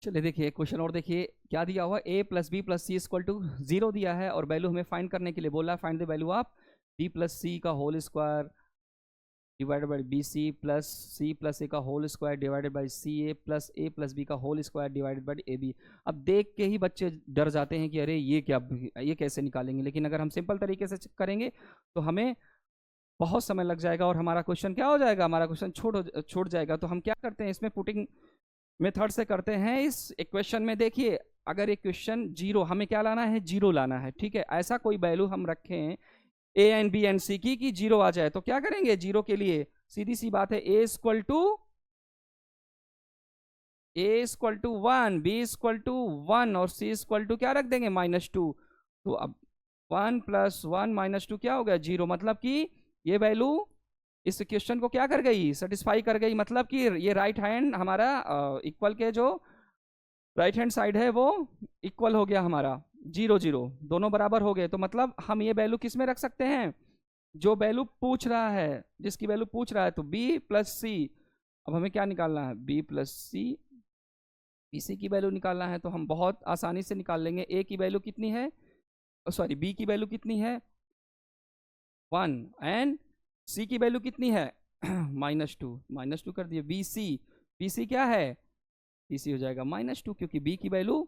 चलिए देखिए क्वेश्चन और देखिए क्या दिया हुआ, a plus B plus C equal to 0 दिया है और वैल्यू हमें फाइंड करने के लिए बोला है, find the value of b plus c का whole square divided by b c plus c plus a का whole square divided by c a plus B का whole square divided by a b. अब देख के ही बच्चे डर जाते हैं कि अरे ये क्या, ये कैसे निकालेंगे, लेकिन अगर हम सिंपल तरीके से करेंगे तो हमें बहुत समय लग जाएगा और हमारा क्वेश्चन क्या हो जाएगा, हमारा क्वेश्चन छूट जाएगा। तो हम क्या करते हैं, इसमें पुटिंग मेथड से करते हैं। इस इक्वेशन में देखिए, अगर इक्वेशन जीरो, हमें क्या लाना है, जीरो लाना है, ठीक है। ऐसा कोई वैल्यू हम रखें ए एंड बी एंड सी की जीरो आ जाए, तो क्या करेंगे, जीरो के लिए सीधी सी बात है, a equal to one, b equal to one और सी इक्वल टू क्या रख देंगे, -2। तो अब 1 + 1 - 2 क्या हो गया, जीरो। मतलब कि ये वैल्यू इस क्वेश्चन को क्या कर गई, सेटिस्फाई कर गई। मतलब कि ये राइट हैंड हमारा इक्वल के जो राइट हैंड साइड है वो इक्वल हो गया हमारा, 0 0 दोनों बराबर हो गए। तो मतलब हम ये वैल्यू किस में रख सकते हैं, जो वैल्यू पूछ रहा है, जिसकी वैल्यू पूछ रहा है। तो b प्लस सी, अब हमें क्या निकालना है, b प्लस सी, बी सी की वैल्यू निकालना है। तो हम बहुत आसानी से निकाल लेंगे। a की वैल्यू कितनी है, सॉरी b की वैल्यू कितनी है 1 एंड c की वैल्यू कितनी है -2 कर दिए। बी सी क्या है, बी सी हो जाएगा -2, क्योंकि b की वैल्यू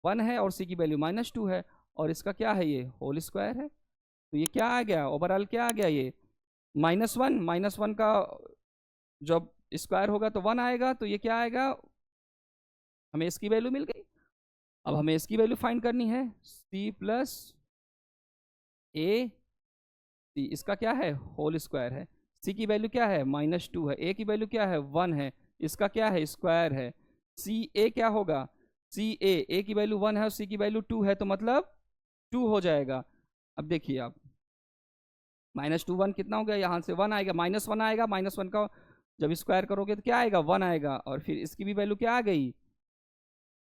1 है और c की वैल्यू -2 है, और इसका क्या है, ये होल स्क्वायर है। तो ये क्या आ गया, ओवरऑल क्या आ गया, ये -1 का जब स्क्वायर होगा तो 1 आएगा, तो ये क्या आएगा, हमें इसकी वैल्यू मिल गई। अब हमें इसकी वैल्यू फाइंड करनी है, c प्लस ए सी, इसका क्या है, होल स्क्वायर है। c की वैल्यू क्या है, -2 है, a की वैल्यू क्या है, 1 है, इसका क्या है, स्क्वायर है। सी ए क्या होगा, सी ए की वैल्यू 1 है और c की वैल्यू 2 है, तो मतलब 2 हो जाएगा। अब देखिए आप, -2 1 कितना हो गया, यहाँ से 1 आएगा, -1 आएगा, -1 का जब स्क्वायर करोगे तो क्या आएगा, 1 आएगा, और फिर इसकी भी वैल्यू क्या आ गई,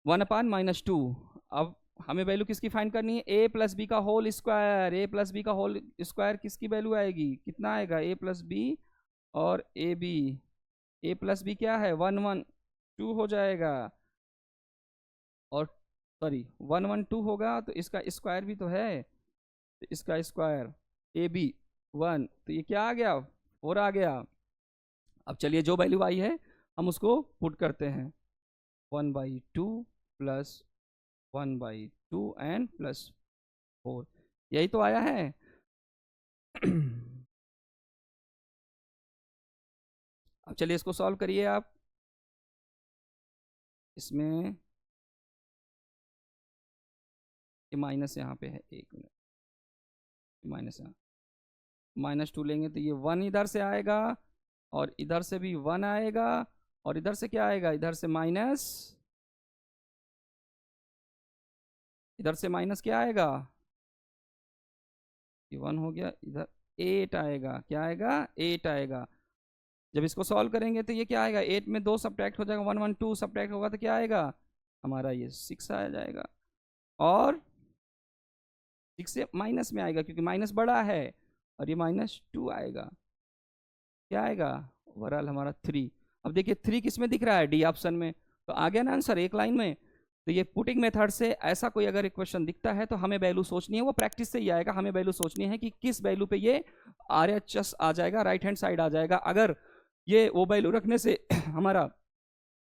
1/-2। अब हमें वैल्यू किसकी फाइंड करनी है, a प्लस बी का whole square. a plus B का होल स्क्वायर किसकी वैल्यू आएगी, कितना आएगा, a प्लस बी और A B. a plus B क्या है, 1 1 2 हो जाएगा, और सॉरी 1 1 2 होगा, तो इसका स्क्वायर भी तो है, तो इसका स्क्वायर ए बी 1, तो ये क्या आ गया, 4 आ गया। अब चलिए जो वैल्यू आई है हम उसको पुट करते हैं, 1/2 प्लस 1/2 एंड प्लस 4, यही तो आया है। अब चलिए इसको सॉल्व करिए आप। इसमें ये माइनस यहाँ पे है, 1 मिनट, माइनस यहाँ, -2 लेंगे तो ये 1 इधर से आएगा और इधर से भी 1 आएगा, और इधर से क्या आएगा, इधर से माइनस, इधर से माइनस क्या आएगा, ये 1 हो गया, इधर 8 आएगा, क्या आएगा, 8 आएगा। जब इसको सॉल्व करेंगे तो ये क्या आएगा, 8 में 2 सब्ट्रैक्ट हो जाएगा, 1 1 2 सब्ट्रैक्ट होगा तो क्या आएगा हमारा, ये 6 आ जाएगा, और 6 से माइनस में आएगा क्योंकि माइनस बड़ा है, और ये -2 आएगा, क्या आएगा, ओवरऑल हमारा 3। अब देखिए 3 किस में दिख रहा है, डी ऑप्शन में, तो आ गया ना आंसर एक लाइन में। तो ये पुटिंग मेथड से ऐसा कोई अगर इक्वेशन दिखता है तो हमें वैल्यू सोचनी है, वो प्रैक्टिस से ही आएगा, हमें वैल्यू सोचनी है कि किस वैल्यू पे ये RHS आ जाएगा, राइट हैंड साइड आ जाएगा। अगर ये वो वैल्यू रखने से हमारा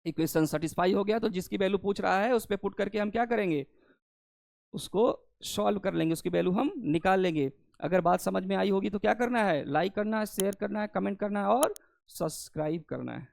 इक्वेशन सेटिस्फाई हो गया तो जिसकी वैल्यू पूछ रहा है उस पर पुट करके हम क्या करेंगे, उसको सॉल्व कर लेंगे, उसकी वैल्यू हम निकाल लेंगे। अगर बात समझ में आई होगी तो क्या करना है, लाइक करना है, शेयर करना है, कमेंट करना है और सब्सक्राइब करना है।